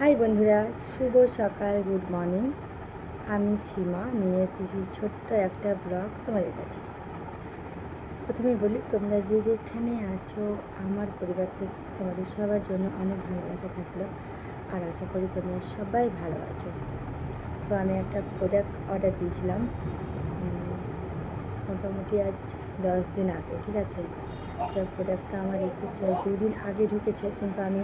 High বন্ধুরা, শুভ সকাল, good morning. আমি সীমা নিয়ে এসেছি ছোট্ট একটা ব্লগ তোমাদের কাছে। প্রথমে বলি, তোমরা যে যেখানে আছো আমার পরিবার থেকে তোমাদের সবার জন্য অনেক ভালোবাসা থাকলো, আর আশা করি তোমরা সবাই ভালো আছো। তো আমি একটা প্রোডাক্ট অর্ডার দিয়েছিলাম মোটামুটি আজ 10 দিন আগে, ঠিক আছে। তো প্রোডাক্টটা আমার এসেছে 2 দিন আগে ঢুকেছে, কিন্তু আমি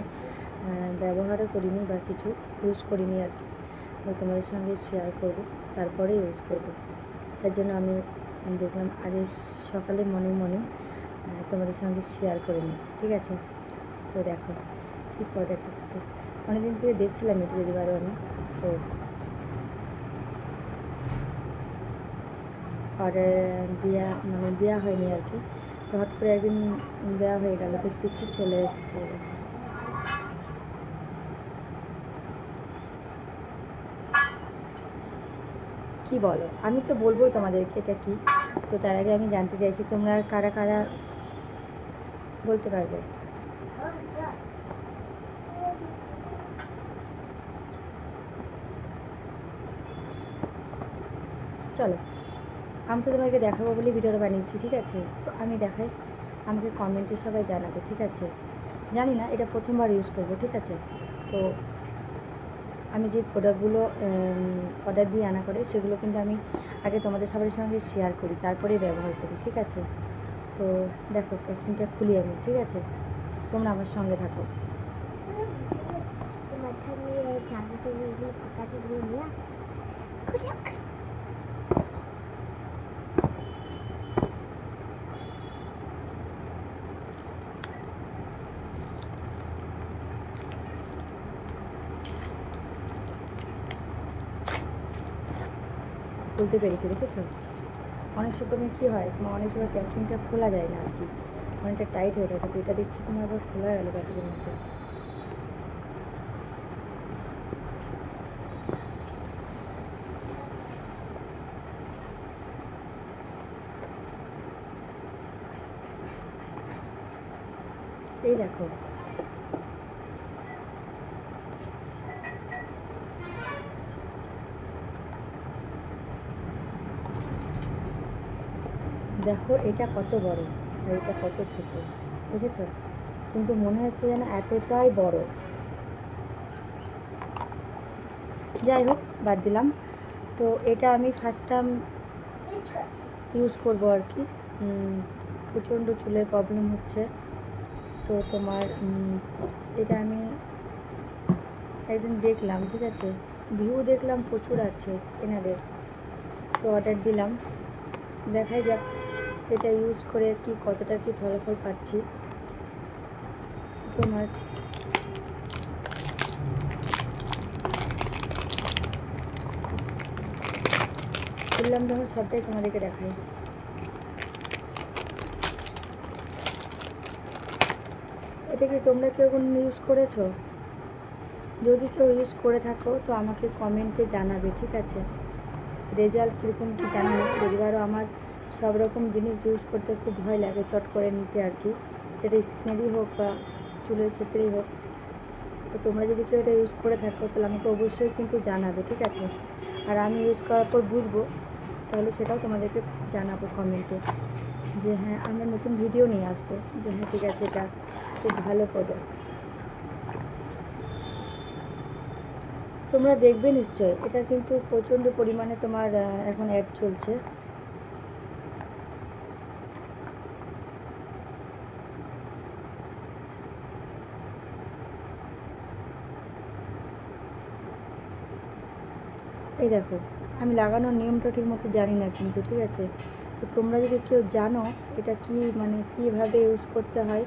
ব্যবহারও করিনি বা কিছু ইউজ করিনি আর কি। তোমাদের সঙ্গে শেয়ার করব, তারপরে ইউজ করব। তার জন্য আমি দেখলাম আগে সকালে মর্নিং তোমাদের সঙ্গে শেয়ার করে নিই, ঠিক আছে। তো দেখো কী প্রোডাক্ট এসেছে। অনেকদিন থেকে দেখছিলাম এটা যদি পারো আমি, তো অর্ডার দেওয়া হয়নি আর কি। তো হট করে একদিন দেওয়া হয়ে গেল, দেখছি চলে এসছে। কি বলো? আমি তো বলবো তোমাদেরকে এটা কি। তো তার আগে আমি জানতে চাইছি তোমরা কারা কারা বলতে পারবে। চলো, আমি তো তোমাকে দেখাবো বলে ভিডিওটা বানিয়েছি, ঠিক আছে। তো আমি দেখাই, আমাকে কমেন্টে সবাই জানাবে, ঠিক আছে। জানি না, এটা প্রথমবার ইউজ করবো, ঠিক আছে। তো আমি যে প্রোডাক্টগুলো অর্ডার দিয়ে আনা করে সেগুলো কিন্তু আমি আগে তোমাদের সবার সঙ্গে শেয়ার করি, তারপরেই ব্যবহার করি, ঠিক আছে। তো দেখো প্যাকিংটা খুলি আমি, ঠিক আছে। তোমরা আমার সঙ্গে থাকো। খুলতে পেরেছি, দেখেছো। অনেক সময় কী হয়, তোমার অনেক সময় প্যাকিংটা খোলা যায় না আর কি, অনেকটা টাইট হয়ে থাকে। তো এটা দেখছি তোমার আবার খোলা গেল প্যাকেটের মধ্যে। এই দেখো, দেখো এটা কত বড় আর এটা কত ছোট, দেখেছো। কিন্তু মনে হচ্ছে যেন এতটাই বড়। যাই হোক, বাদ দিলাম। তো এটা আমি ফার্স্ট টাইম ইউজ করবো আর কি। প্রচণ্ড চুলের প্রবলেম হচ্ছে, তো তোমার এটা আমি একদিন দেখলাম, ঠিক আছে। ভিউ দেখলাম প্রচুর আছে এনাদের, তো অর্ডার দিলাম। দেখাই যাক এটা ইউজ করে কি কতটা কি ফলাফল পাচ্ছি। তোমার বললাম যখন সবটাই তোমাদেরকে দেখাই। এটা কি তোমরা কেউ কোন ইউজ করেছো? যদি কেউ ইউজ করে থাকো তো আমাকে কমেন্টে জানাবে, ঠিক আছে। রেজাল্ট কীরকম কী জানি না, যদিবারও আমার সব রকম জিনিস ইউজ করতে খুব ভয় লাগে চট করে নিতে আর কি, সেটা স্কিনেরই হোক বা চুলের ক্ষেত্রেই হোক। তো তোমরা যদি কেউ এটা ইউজ করে থাকো তাহলে আমাকে অবশ্যই কিন্তু জানাবে, ঠিক আছে। আর আমি ইউজ করার পর বুঝবো, তাহলে সেটাও তোমাদেরকে জানাবো কমেন্টে, যে হ্যাঁ আমরা নতুন ভিডিও নিয়ে আসবো, যে হ্যাঁ ঠিক আছে এটা খুব ভালো প্রোডাক্ট। তোমরা দেখবে নিশ্চয়, এটা কিন্তু প্রচণ্ড পরিমাণে তোমার এখন অ্যাড চলছে। এই দেখো, আমি লাগানোর নিয়মটা ঠিক মতো জানি না কিন্তু, ঠিক আছে। তো তোমরা যদি কেউ জানো এটা কি মানে কীভাবে ইউজ করতে হয়,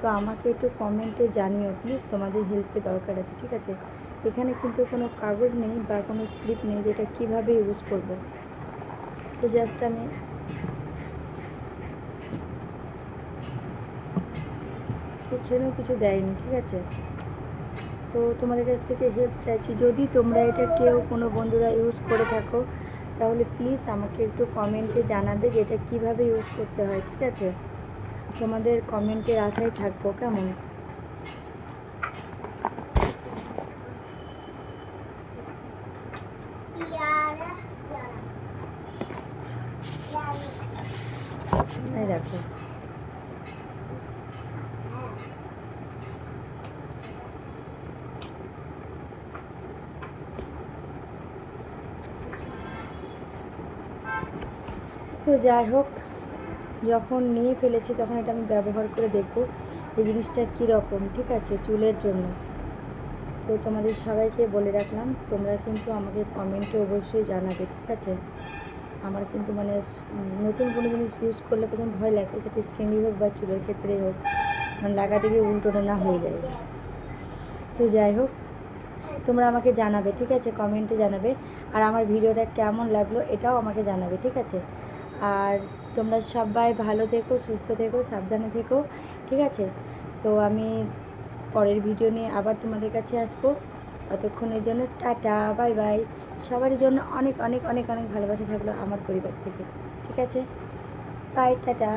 তো আমাকে একটু কমেন্টে জানিও প্লিজ, তোমাদের হেল্পের দরকার আছে, ঠিক আছে। এখানে কিন্তু কোনো কাগজ নেই বা কোনো স্লিপ নেই যেটা কীভাবে ইউজ করব। তো জাস্ট আমি এখানেও কিছু দেয়নি, ঠিক আছে। তো তোমাদের কাছ থেকে হেল্প চাইছি, যদি তোমরা এটা কেউ কোনো বন্ধুরা ইউজ করে থাকো তাহলে প্লিজ আমাকে একটু কমেন্টে জানাবে যে এটা কীভাবে ইউজ করতে হয়, ঠিক আছে। তোমাদের কমেন্টের আশায় থাকবো, কেমন। রাখো। তো যাই হোক, যখন নিয়ে ফেলেছি তখন এটা আমি ব্যবহার করে দেখব এই জিনিসটা কীরকম, ঠিক আছে, চুলের জন্য। তো তোমাদের সবাইকে বলে রাখলাম, তোমরা কিন্তু আমাকে কমেন্টে অবশ্যই জানাবে, ঠিক আছে। আমার কিন্তু মানে নতুন কোনো জিনিস ইউজ করলে প্রথম ভয় লাগে, সেটা স্কিনই হোক বা চুলের ক্ষেত্রেই হোক, মানে লাগাতে গিয়ে উল্টোটা না হয়ে যায়। তো যাই হোক, তোমরা আমাকে জানাবে, ঠিক আছে, কমেন্টে জানাবে। আর আমার ভিডিওটা কেমন লাগলো এটাও আমাকে জানাবে, ঠিক আছে। আর তোমরা সবাই ভালো থেকো, সুস্থ থেকো, সাবধানে থেকো, ঠিক আছে। তো আমি পরের ভিডিও নিয়ে আবার তোমাদের কাছে আসবো। ততক্ষণের জন্য টাটা, বাই বাই। সবারই জন্য অনেক অনেক অনেক অনেক ভালোবাসা থাকলো আমার পরিবার থেকে, ঠিক আছে। Bye, tata.